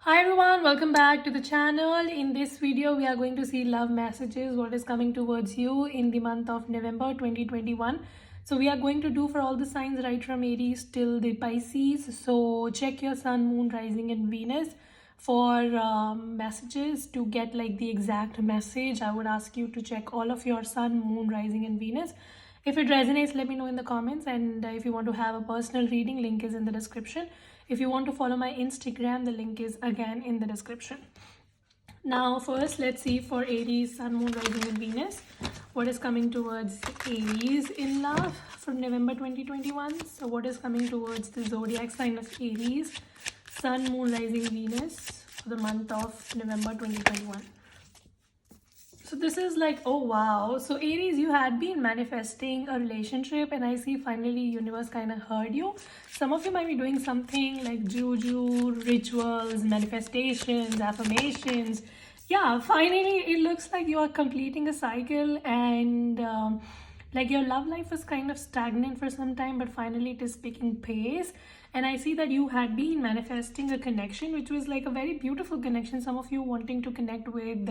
Hi everyone, welcome back to the channel. In this video, we are going to see love messages, what is coming towards you in the month of November 2021. So we are going to do for all the signs right from Aries till the Pisces. So check your sun, moon, rising and Venus for messages to get like the exact message. I would ask you to check all of your sun, moon, rising and Venus. If it resonates, let me know in the comments. And if you want to have a personal reading, link is in the description. If you want to follow my Instagram, the link is again in the description. Now, first, let's see for Aries, Sun, Moon, Rising, and Venus. What is coming towards Aries in love from November 2021? So, what is coming towards the zodiac sign of Aries, Sun, Moon, Rising, Venus for the month of November 2021? So this is like, oh wow. So Aries, you had been manifesting a relationship and I see finally universe kind of heard you. Some of you might be doing something like juju, rituals, manifestations, affirmations. Yeah, finally it looks like you are completing a cycle and like your love life was kind of stagnant for some time, but finally it is picking pace. And I see that you had been manifesting a connection, which was like a very beautiful connection. Some of you wanting to connect with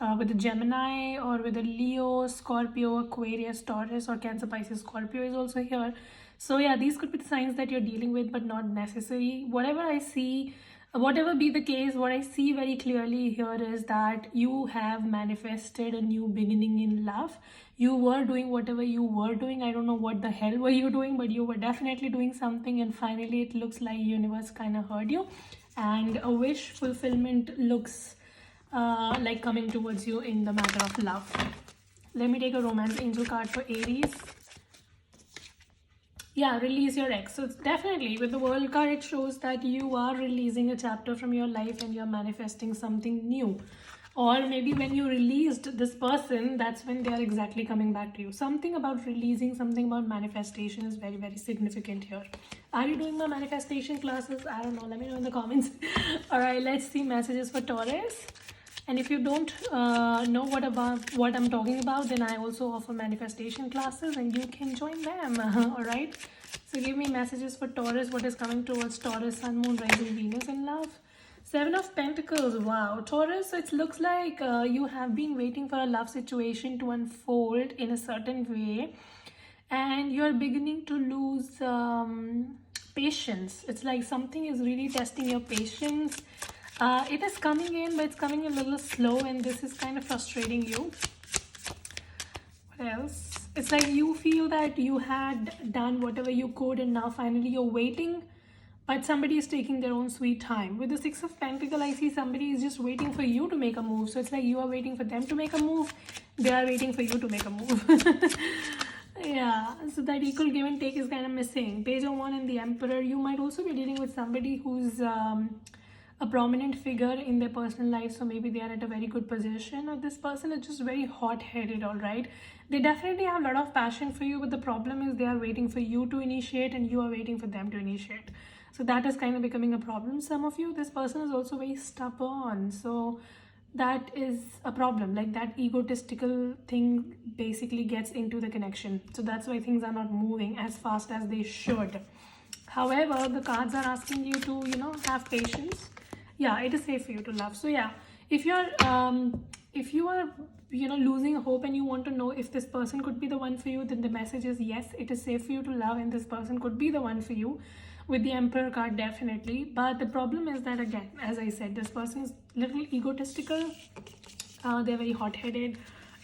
a Gemini or with a Leo, Scorpio, Aquarius, Taurus, or Cancer, Pisces, Scorpio is also here. So yeah, these could be the signs that you're dealing with, but not necessary. Whatever I see, whatever be the case, what I see very clearly here is that you have manifested a new beginning in love. You were doing whatever you were doing. I don't know what the hell were you doing, but you were definitely doing something, and finally it looks like universe kind of heard you, and a wish fulfillment looks like coming towards you in the matter of love. Let me take a romance angel card for Aries. Yeah, release your ex. So it's definitely with the world card, it shows that you are releasing a chapter from your life and you're manifesting something new. Or maybe when you released this person, that's when they are exactly coming back to you. Something about releasing, something about manifestation is very, very significant here. Are you doing my manifestation classes? I don't know. Let me know in the comments. All right, let's see messages for Taurus. And if you don't know what I'm talking about, then I also offer manifestation classes and you can join them. All right. So give me messages for Taurus. What is coming towards Taurus, Sun, Moon, Rising, Venus in love? Seven of Pentacles. Wow. Taurus, it looks like you have been waiting for a love situation to unfold in a certain way. And you're beginning to lose patience. It's like something is really testing your patience. It is coming in, but it's coming a little slow, and this is kind of frustrating you. What else? It's like you feel that you had done whatever you could, and now finally you're waiting, but somebody is taking their own sweet time. With the Six of Pentacles, I see somebody is just waiting for you to make a move. So it's like you are waiting for them to make a move. They are waiting for you to make a move. Yeah, so that equal give and take is kind of missing. Page of Wands and the Emperor. You might also be dealing with somebody who's a prominent figure in their personal life, so maybe they are at a very good position, or this person is just very hot-headed. All right, they definitely have a lot of passion for you, but the problem is they are waiting for you to initiate and you are waiting for them to initiate. So that is kind of becoming a problem. Some of you, this person is also very stubborn, so that is a problem. Like that egotistical thing basically gets into the connection, so that's why things are not moving as fast as they should. However, the cards are asking you to have patience. Yeah, it is safe for you to love. So yeah, if you are losing hope and you want to know if this person could be the one for you, then the message is yes, it is safe for you to love and this person could be the one for you. With the Emperor card, definitely. But the problem is that, again, as I said, this person is a little egotistical. They're very hot-headed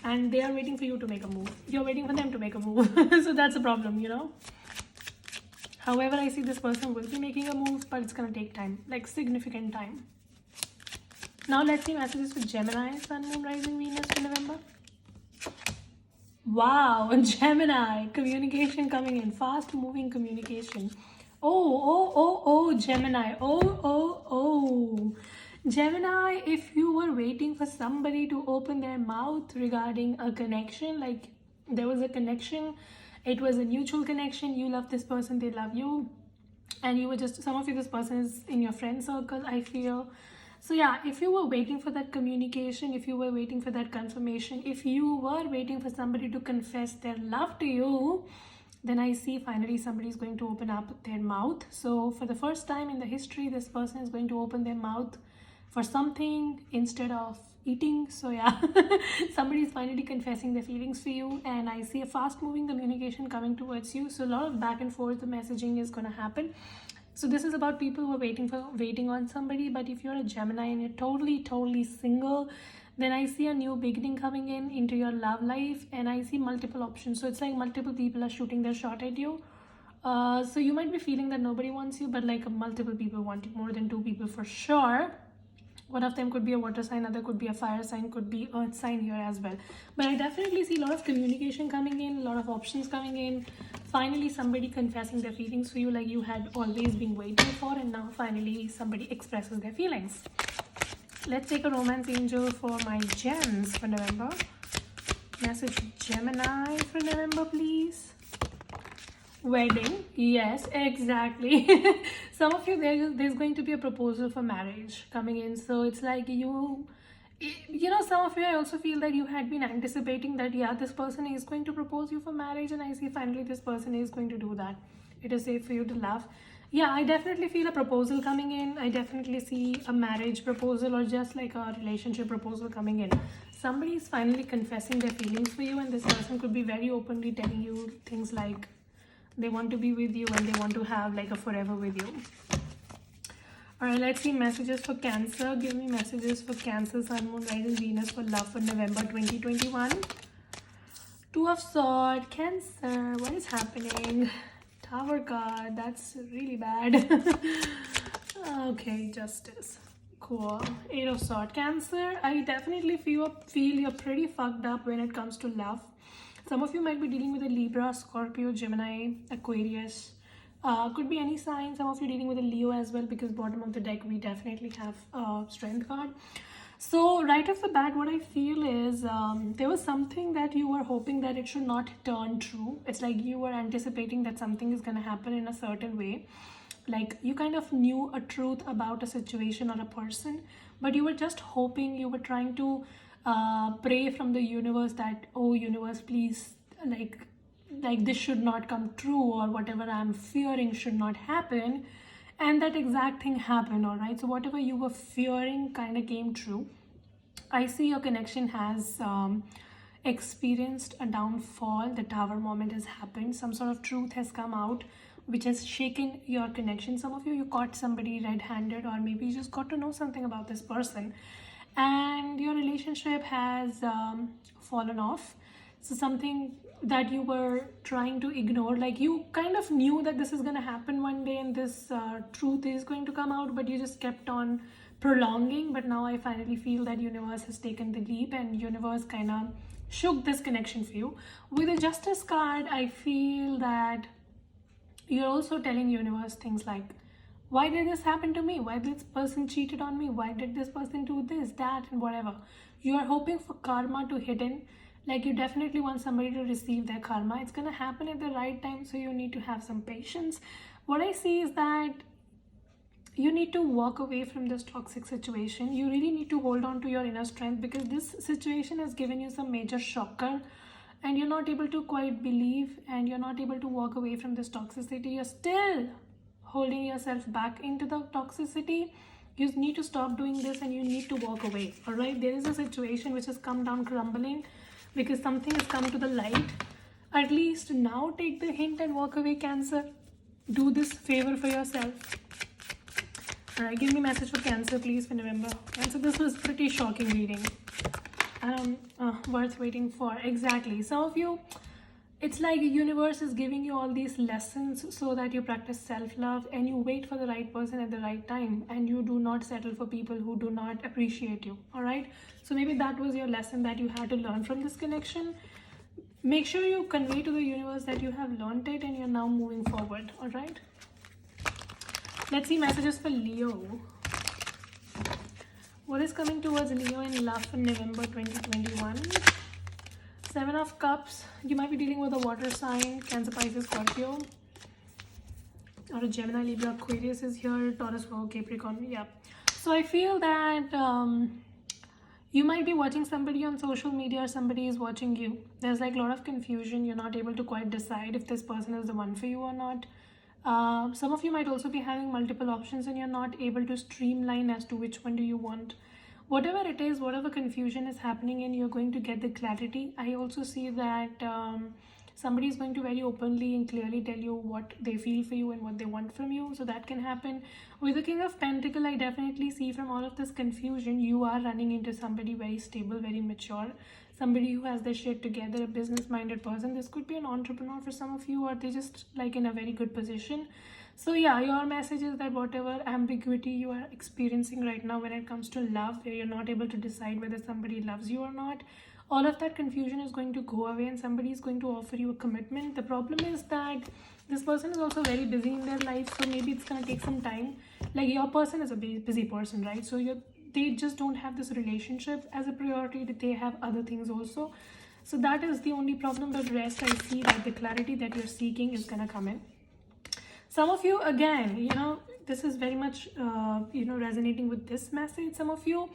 and they are waiting for you to make a move. You're waiting for them to make a move. So that's a problem. However, I see this person will be making a move, but it's going to take time, like significant time. Now let's see messages for Gemini, Sun, Moon, Rising, Venus for November. Wow, Gemini, communication coming in, fast moving communication. Oh, Gemini. Oh. Gemini, if you were waiting for somebody to open their mouth regarding a connection, like there was a connection, it was a mutual connection, you love this person, they love you, and you were just, some of you, this person is in your friend circle, I feel. So yeah, if you were waiting for that communication, if you were waiting for that confirmation, if you were waiting for somebody to confess their love to you, then I see finally somebody is going to open up their mouth. So for the first time in the history, this person is going to open their mouth for something instead of eating. So yeah, somebody is finally confessing their feelings for you, and I see a fast moving communication coming towards you. So a lot of back and forth the messaging is going to happen. So this is about people who are waiting on somebody. But if you're a Gemini and you're totally single, then I see a new beginning coming into your love life, and I see multiple options. So it's like multiple people are shooting their shot at you. So you might be feeling that nobody wants you, but like multiple people want you, more than 2 people for sure. One of them could be a water sign, other could be a fire sign, could be earth sign here as well. But I definitely see a lot of communication coming in, a lot of options coming in. Finally somebody confessing their feelings for you, like you had always been waiting for, and now finally somebody expresses their feelings. Let's take a romance angel for my gems for November. Message Gemini for November, please. Wedding. Yes, exactly. Some of you, there's going to be a proposal for marriage coming in. So it's like you know, some of you, I also feel that you had been anticipating that, yeah, this person is going to propose you for marriage, and I see finally this person is going to do that. It is safe for you to love. Yeah, I definitely feel a proposal coming in. I definitely see a marriage proposal, or just like a relationship proposal coming in. Somebody is finally confessing their feelings for you, and this person could be very openly telling you things like they want to be with you and they want to have like a forever with you. All right, let's see messages for Cancer. Give me messages for Cancer, Sun, Moon, Rising, Venus for love for November 2021. 2 of Swords, Cancer, what is happening? Tower card, that's really bad. Okay, Justice, cool. 8 of Swords, Cancer. I definitely feel you're pretty fucked up when it comes to love. Some of you might be dealing with a Libra, Scorpio, Gemini, Aquarius. Could be any sign. Some of you dealing with a Leo as well, because bottom of the deck we definitely have a Strength card. So right off the bat, what I feel is there was something that you were hoping that it should not turn true. It's like you were anticipating that something is going to happen in a certain way. Like you kind of knew a truth about a situation or a person, but you were just hoping, you were trying to pray from the universe that, oh universe, please, like this should not come true, or whatever I'm fearing should not happen. And that exact thing happened. All right, so whatever you were fearing kind of came true. I see your connection has experienced a downfall. The Tower moment has happened. Some sort of truth has come out which has shaken your connection. Some of you caught somebody red-handed, or maybe you just got to know something about this person, and your relationship has fallen off. So something that you were trying to ignore, like you kind of knew that this is going to happen one day and this truth is going to come out, but you just kept on prolonging. But now I finally feel that universe has taken the leap, and universe kind of shook this connection for you. With the Justice card, I feel that you're also telling universe things like, why did this happen to me? Why this person cheated on me? Why did this person do this, that, and whatever? You are hoping for karma to hit in. Like you definitely want somebody to receive their karma. It's going to happen at the right time, so you need to have some patience. What I see is that you need to walk away from this toxic situation. You really need to hold on to your inner strength, because this situation has given you some major shocker, and you're not able to quite believe, and you're not able to walk away from this toxicity. You're still holding yourself back into the toxicity. You need to stop doing this, and you need to walk away. All right, there is a situation which has come down crumbling because something has come to the light. At least now take the hint and walk away, Cancer. Do this favor for yourself. All right, give me a message for Cancer, please, for November. Cancer, this was pretty shocking reading. Worth waiting for. Exactly. Some of you, it's like the universe is giving you all these lessons so that you practice self-love, and you wait for the right person at the right time, and you do not settle for people who do not appreciate you. All right, so maybe that was your lesson that you had to learn from this connection. Make sure you convey to the universe that you have learned it and you're now moving forward. All right, let's see messages for Leo. What is coming towards Leo in love for November 2021? 7 of Cups. You might be dealing with a water sign, Cancer, Pisces, Scorpio, or a Gemini, Libra, Aquarius is here, Taurus, Virgo, Capricorn. Yeah. So I feel that You might be watching somebody on social media or somebody is watching you. There's like a lot of confusion. You're not able to quite decide if this person is the one for you or not. Some of you might also be having multiple options and you're not able to streamline as to which one do you want. Whatever it is, whatever confusion is happening and you're going to get the clarity. I also see that somebody is going to very openly and clearly tell you what they feel for you and what they want from you. So that can happen. With the King of Pentacle, I definitely see from all of this confusion, you are running into somebody very stable, very mature, somebody who has their shit together, a business-minded person. This could be an entrepreneur for some of you, or they're just like in a very good position. So yeah, your message is that whatever ambiguity you are experiencing right now when it comes to love, where you're not able to decide whether somebody loves you or not, all of that confusion is going to go away and somebody is going to offer you a commitment. The problem is that this person is also very busy in their life, so maybe it's going to take some time. Like, your person is a busy person, right? So they just don't have this relationship as a priority, that they have other things also. So that is the only problem. But rest, I see that the clarity that you're seeking is going to come in. Some of you, again, this is very much resonating with this message. Some of you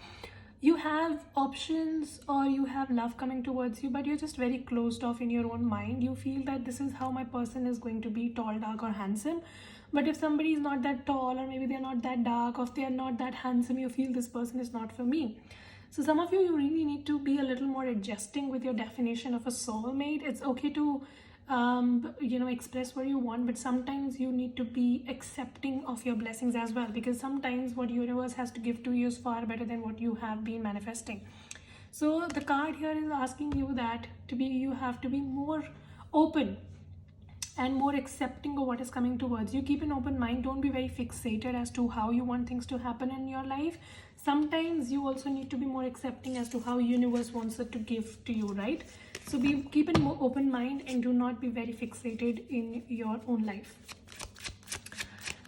have options or you have love coming towards you, but you're just very closed off in your own mind. You feel that this is how my person is going to be: tall, dark, or handsome. But if somebody is not that tall, or maybe they're not that dark, or if they're not that handsome, you feel this person is not for me. So some of you really need to be a little more adjusting with your definition of a soulmate. It's okay to express what you want, but sometimes you need to be accepting of your blessings as well, because sometimes what universe has to give to you is far better than what you have been manifesting. So the card here is asking you that you have to be more open and more accepting of what is coming towards you. Keep an open mind. Don't be very fixated as to how you want things to happen in your life. Sometimes you also need to be more accepting as to how universe wants it to give to you, right? So keep an open mind and do not be very fixated in your own life.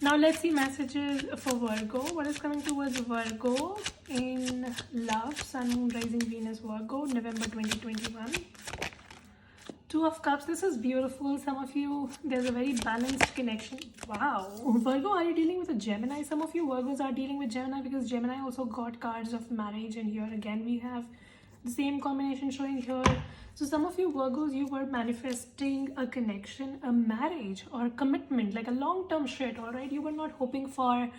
Now let's see messages for Virgo. What is coming towards Virgo in love? Sun, Moon, Rising, Venus, Virgo, November 2021. Two of Cups. This is beautiful. Some of you, there's a very balanced connection. Wow. Virgo, are you dealing with a Gemini? Some of you Virgos are dealing with Gemini, because Gemini also got cards of marriage, and here again we have the same combination showing here. So some of you Virgos, you were manifesting a connection, a marriage or commitment, like a long-term shit, all right? You were not hoping for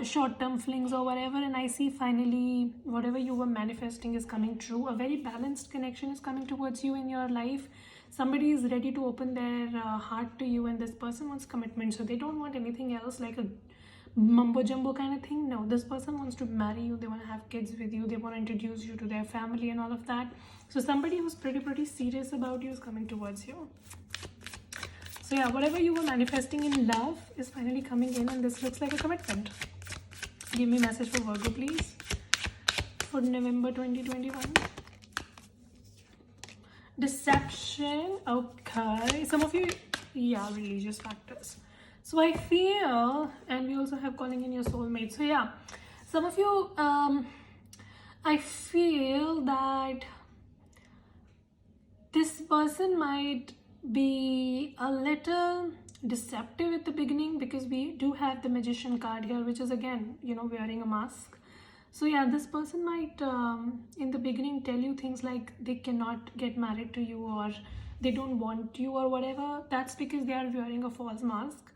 short-term flings or whatever, and I see finally whatever you were manifesting is coming true. A very balanced connection is coming towards you in your life. Somebody is ready to open their heart to you, and this person wants commitment, so they don't want anything else like a mumbo jumbo kind of thing. No, this person wants to marry you. They want to have kids with you. They want to introduce you to their family and all of that. So somebody who's pretty serious about you is coming towards you. So yeah, whatever you were manifesting in love is finally coming in, and this looks like a commitment. Give me a message for Virgo, please, for November 2021. Deception. Okay. Some of you, yeah, religious factors. So I feel, and we also have calling in your soulmate. So yeah, some of you, I feel that this person might be a little deceptive at the beginning, because we do have the Magician card here, which is again, wearing a mask. So yeah, this person might in the beginning tell you things like they cannot get married to you, or they don't want you, or whatever. That's because they are wearing a false mask,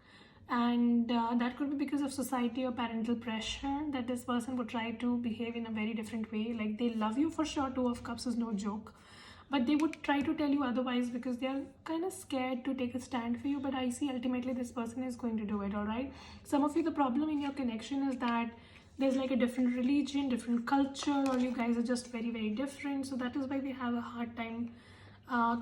and that could be because of society or parental pressure, that this person would try to behave in a very different way. Like, they love you for sure, Two of Cups is no joke, but they would try to tell you otherwise because they are kind of scared to take a stand for you. But I see ultimately this person is going to do it, all right? Some of you, the problem in your connection is that there's like a different religion, different culture, or you guys are just very different. So that is why they have a hard time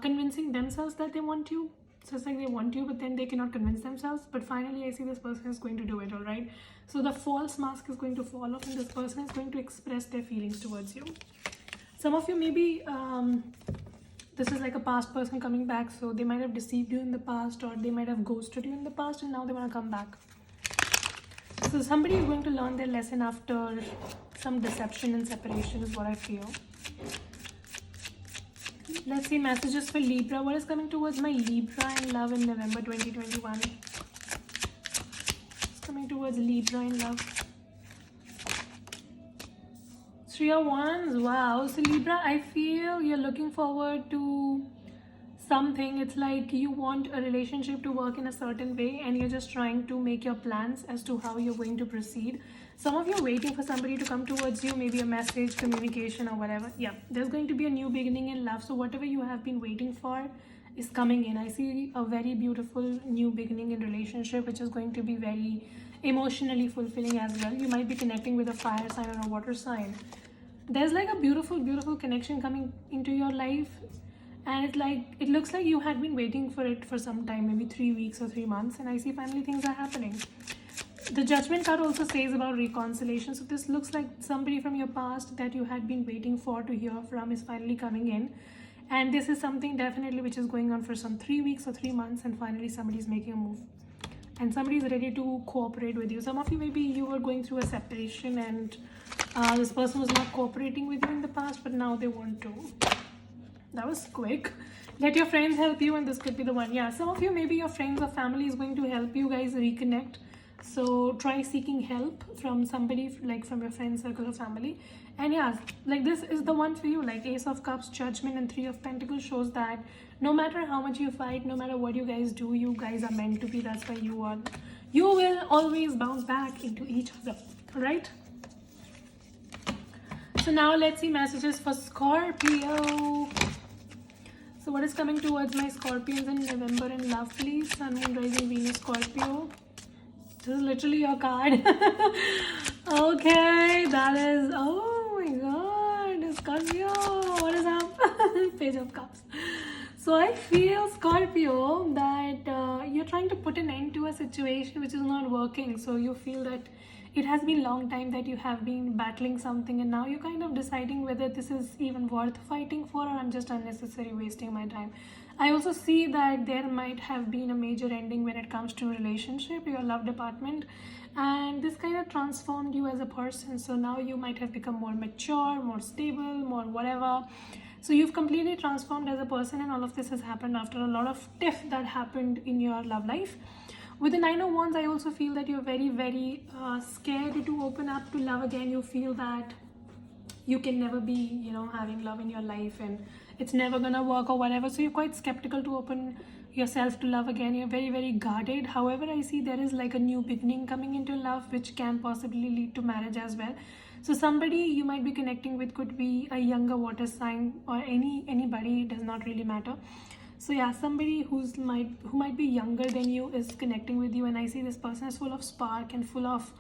convincing themselves that they want you. So it's like they want you, but then they cannot convince themselves. But finally, I see this person is going to do it, all right? So the false mask is going to fall off, and this person is going to express their feelings towards you. Some of you, maybe this is like a past person coming back. So they might have deceived you in the past, or they might have ghosted you in the past, and now they want to come back. So somebody is going to learn their lesson after some deception and separation is what I feel. Let's see messages for Libra. What is coming towards my Libra in love in November 2021? It's coming towards Libra in love. Three of Wands. Wow. So Libra, I feel you're looking forward to something. It's like you want a relationship to work in a certain way and you're just trying to make your plans as to how you're going to proceed. Some of you are waiting for somebody to come towards you, maybe a message, communication, or whatever. Yeah, there's going to be a new beginning in love. So whatever you have been waiting for is coming in. I see a very beautiful new beginning in relationship, which is going to be very emotionally fulfilling as well. You might be connecting with a fire sign or a water sign. There's like a beautiful connection coming into your life, and it looks like you had been waiting for it for some time, maybe 3 weeks or 3 months, and I see finally things are happening. The Judgment card also says about reconciliation. So this looks like somebody from your past that you had been waiting for to hear from is finally coming in. And this is something definitely which is going on for some 3 weeks or 3 months, and finally somebody's making a move. And somebody is ready to cooperate with you. Some of you, maybe you were going through a separation and this person was not cooperating with you in the past, but now they want to. That was quick. Let your friends help you, and this could be the one. Yeah, some of you, maybe your friends or family is going to help you guys reconnect. So try seeking help from somebody, like from your friend circle or family. And yeah, like this is the one for you. Like Ace of Cups, Judgment, and Three of Pentacles shows that no matter how much you fight, no matter what you guys do, you guys are meant to be. That's why you will always bounce back into each other. Right? So now let's see messages for Scorpio. So what is coming towards my Scorpions in November in love, please? Sun, Moon, Rising, Venus, Scorpio. This is literally your card. Okay, that is, oh my god, Scorpio, what is up? Page of Cups. So I feel, Scorpio, that you're trying to put an end to a situation which is not working. So you feel that it has been a long time that you have been battling something, and now you're kind of deciding whether this is even worth fighting for, or I'm just unnecessarily wasting my time. I also see that there might have been a major ending when it comes to relationship, your love department, and this kind of transformed you as a person. So now you might have become more mature, more stable, more whatever. So you've completely transformed as a person, and all of this has happened after a lot of tiff that happened in your love life. With the Nine of Wands, I also feel that you're very scared to open up to love again. You feel that you can never be, having love in your life, and it's never gonna work or whatever. So you're quite skeptical to open yourself to love again. You're very guarded. However, I see there is like a new beginning coming into love, which can possibly lead to marriage as well. So somebody you might be connecting with could be a younger water sign, or anybody, it does not really matter. So yeah, somebody who might be younger than you is connecting with you, and I see this person is full of spark and full of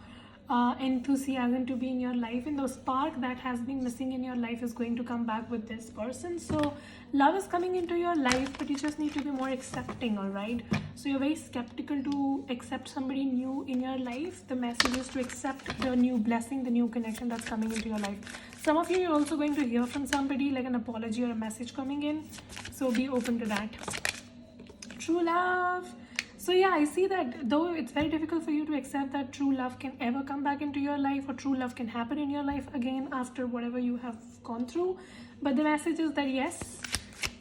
enthusiasm to be in your life, and the spark that has been missing in your life is going to come back with this person. So love is coming into your life, but you just need to be more accepting. All right, so you're very skeptical to accept somebody new in your life. The message is to accept the new blessing, the new connection that's coming into your life. Some of you are also going to hear from somebody, like an apology or a message coming in, so be open to that. True love. So yeah, I see that though it's very difficult for you to accept that true love can ever come back into your life, or true love can happen in your life again after whatever you have gone through. But the message is that yes,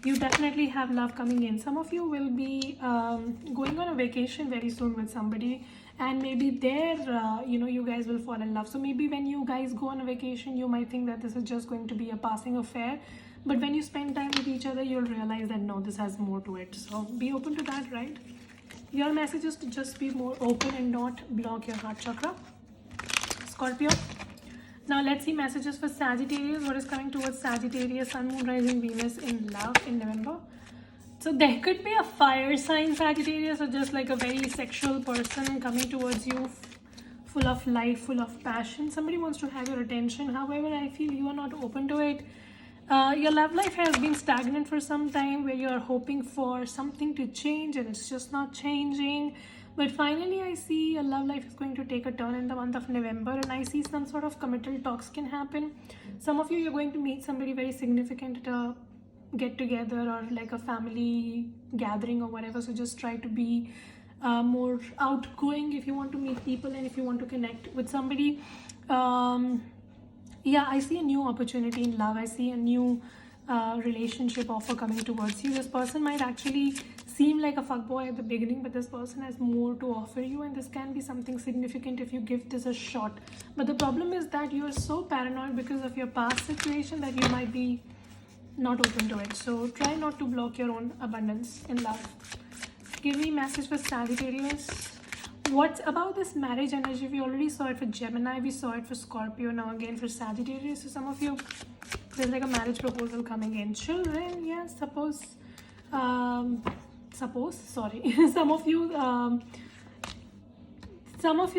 you definitely have love coming in. Some of you will be going on a vacation very soon with somebody, and maybe there, you guys will fall in love. So maybe when you guys go on a vacation, you might think that this is just going to be a passing affair. But when you spend time with each other, you'll realize that no, this has more to it. So be open to that, right? Your message is to just be more open and not block your heart chakra, Scorpio. Now let's see messages for Sagittarius. What is coming towards Sagittarius, Sun, Moon, Rising, Venus in love in November? So there could be a fire sign, Sagittarius, or just like a very sexual person coming towards you, full of life, full of passion. Somebody wants to have your attention. However, I feel you are not open to it. Your love life has been stagnant for some time, where you're hoping for something to change and it's just not changing. But finally, I see your love life is going to take a turn in the month of November, and I see some sort of committal talks can happen. Some of you, you're going to meet somebody very significant at a get together or like a family gathering or whatever. So just try to be more outgoing if you want to meet people and if you want to connect with somebody. Yeah, I see a new opportunity in love. I see a new relationship offer coming towards you. This person might actually seem like a fuckboy at the beginning, but this person has more to offer you, and this can be something significant if you give this a shot. But the problem is that you are so paranoid because of your past situation that you might be not open to it. So try not to block your own abundance in love. Give me message for Sagittarius. What's about this marriage energy? We already saw it for Gemini, we saw it for Scorpio, now again for Sagittarius. So some of you, there's like a marriage proposal coming in. Children, yes, sorry. Some of you,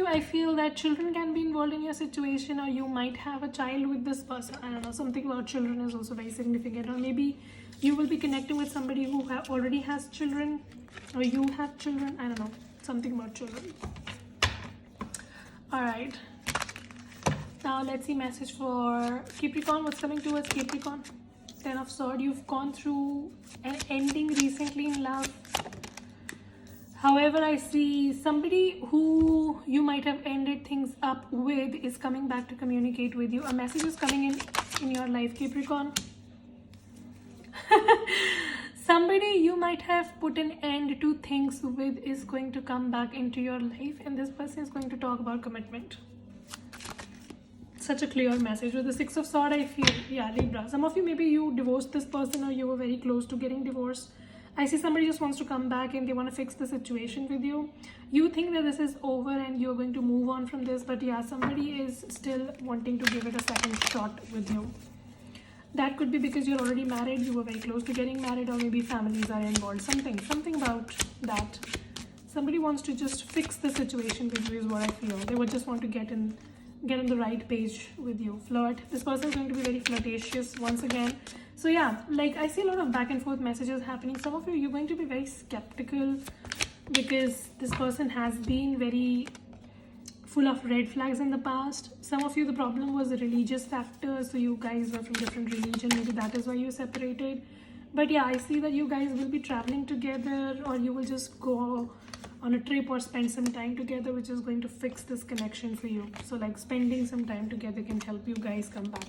I feel that children can be involved in your situation, or you might have a child with this person. I don't know, something about children is also very significant. Or maybe you will be connecting with somebody who already has children, or you have children. I don't know, something about children. All right. Now let's see message for Capricorn. What's coming towards Capricorn? Ten of Swords. You've gone through an ending recently in love. However, I see somebody who you might have ended things up with is coming back to communicate with you. A message is coming in your life, Capricorn. Somebody you might have put an end to things with is going to come back into your life, and this person is going to talk about commitment. Such a clear message. With the Six of Swords, I feel, yeah, Libra. Some of you, maybe you divorced this person, or you were very close to getting divorced. I see somebody just wants to come back and they want to fix the situation with you. You think that this is over and you're going to move on from this, but yeah, somebody is still wanting to give it a second shot with you. That could be because you're already married, you were very close to getting married, or maybe families are involved. Something about that. Somebody wants to just fix the situation with you is what I feel. They would just want to get on the right page with you. Flirt. This person is going to be very flirtatious once again. So yeah, like I see a lot of back and forth messages happening. Some of you, you're going to be very skeptical because this person has been very full of red flags in the past. Some of you, the problem was the religious factor. So you guys were from different religion. Maybe that is why you separated. But yeah, I see that you guys will be traveling together, or you will just go on a trip or spend some time together, which is going to fix this connection for you. So like spending some time together can help you guys come back.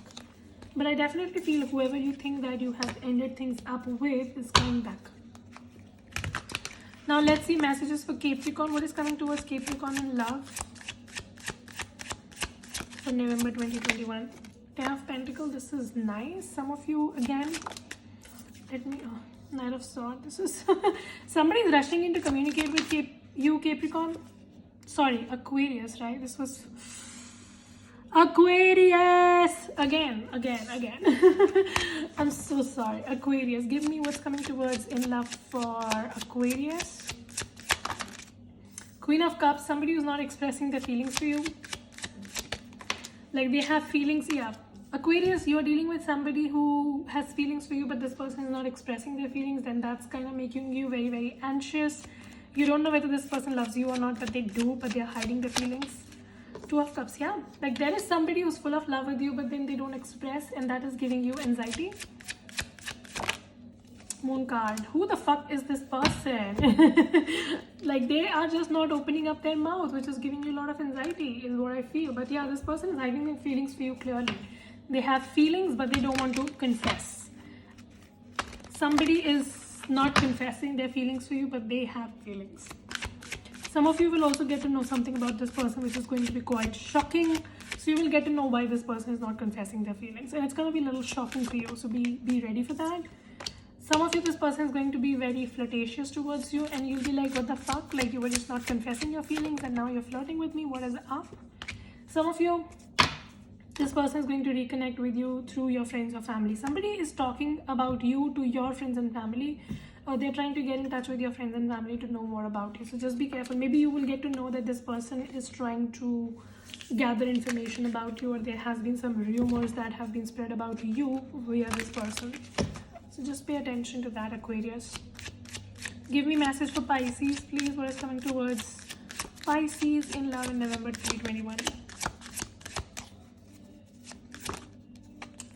But I definitely feel whoever you think that you have ended things up with is coming back. Now let's see messages for Capricorn. What is coming towards Capricorn in love for November 2021? Ten of Pentacles. This is nice. Some of you, again, Knight of Swords. This is somebody is rushing in to communicate with you, Capricorn. Sorry, Aquarius, right? This was Aquarius again. I'm so sorry. Aquarius, give me what's coming towards in love for Aquarius. Queen of Cups. Somebody who's not expressing their feelings for you, like they have feelings. Yeah, Aquarius, you're dealing with somebody who has feelings for you, but this person is not expressing their feelings. Then that's kind of making you very, very anxious. You don't know whether this person loves you or not, but they do, but they're hiding their feelings. Two of Cups. Yeah, like there is somebody who's full of love with you, but then they don't express, and that is giving you anxiety. Moon card. Who the fuck is this person? Like they are just not opening up their mouth, which is giving you a lot of anxiety is what I feel. But yeah, this person is hiding their feelings for you clearly. They have feelings, but they don't want to confess. Somebody is not confessing their feelings for you, but they have feelings. Some of you will also get to know something about this person, which is going to be quite shocking. So you will get to know why this person is not confessing their feelings, and it's going to be a little shocking for you. So be ready for that. Some of you, this person is going to be very flirtatious towards you, and you'll be like, what the fuck? Like you were just not confessing your feelings, and now you're flirting with me. What is up? Some of you, this person is going to reconnect with you through your friends or family. Somebody is talking about you to your friends and family, or they're trying to get in touch with your friends and family to know more about you. So just be careful. Maybe you will get to know that this person is trying to gather information about you, or there has been some rumors that have been spread about you via this person. So just pay attention to that, Aquarius. Give me message for Pisces, please. What is coming towards Pisces in love in November 2021?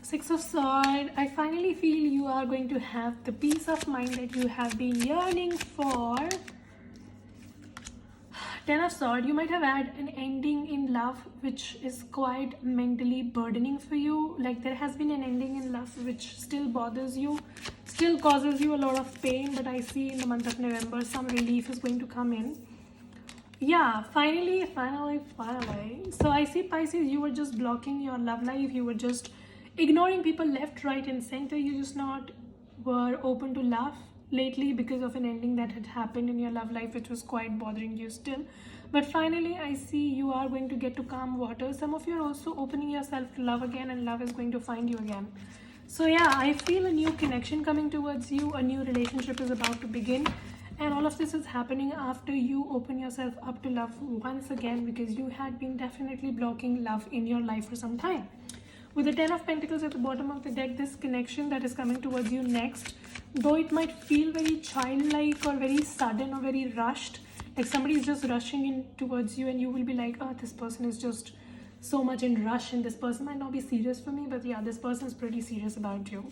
Six of Swords. I finally feel you are going to have the peace of mind that you have been yearning for. Ten of Swords. You might have had an ending in love which is quite mentally burdening for you. Like there has been an ending in love which still bothers you, still causes you a lot of pain, but I see in the month of November some relief is going to come in. Yeah, finally. So I see, Pisces, you were just blocking your love life. You were just ignoring people left, right, and center. You just not were open to love lately because of an ending that had happened in your love life, which was quite bothering you still. But finally, I see you are going to get to calm water. Some of you are also opening yourself to love again, and love is going to find you again. So yeah, I feel a new connection coming towards you. A new relationship is about to begin. And all of this is happening after you open yourself up to love once again, because you had been definitely blocking love in your life for some time. With the 10 of Pentacles at the bottom of the deck, this connection that is coming towards you next, though it might feel very childlike or very sudden or very rushed, like somebody is just rushing in towards you and you will be like, oh, this person is just so much in rush and this person might not be serious for me, but yeah, this person is pretty serious about you.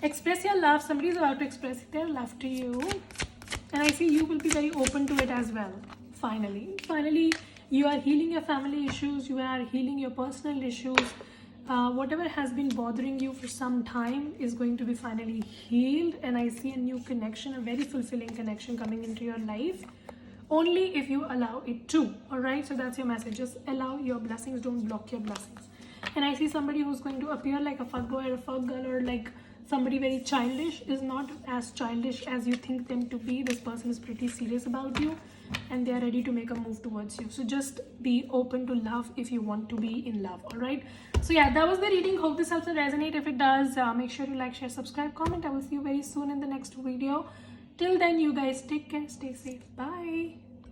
Express your love. Somebody is about to express their love to you, and I see you will be very open to it as well. Finally, you are healing your family issues. You are healing your personal issues. Whatever has been bothering you for some time is going to be finally healed, and I see a new connection, a very fulfilling connection coming into your life, only if you allow it to. All right, so that's your message. Just allow your blessings. Don't block your blessings. And I see somebody who's going to appear like a fuckboy or a fuckgirl, or like somebody very childish, is not as childish as you think them to be. This person is pretty serious about you and they are ready to make a move towards you. So just be open to love if you want to be in love. All right, so yeah, that was the reading. Hope this helps to resonate. If it does, make sure to like, share, subscribe, comment. I will see you very soon in the next video. Till then, you guys take care, stay safe, bye.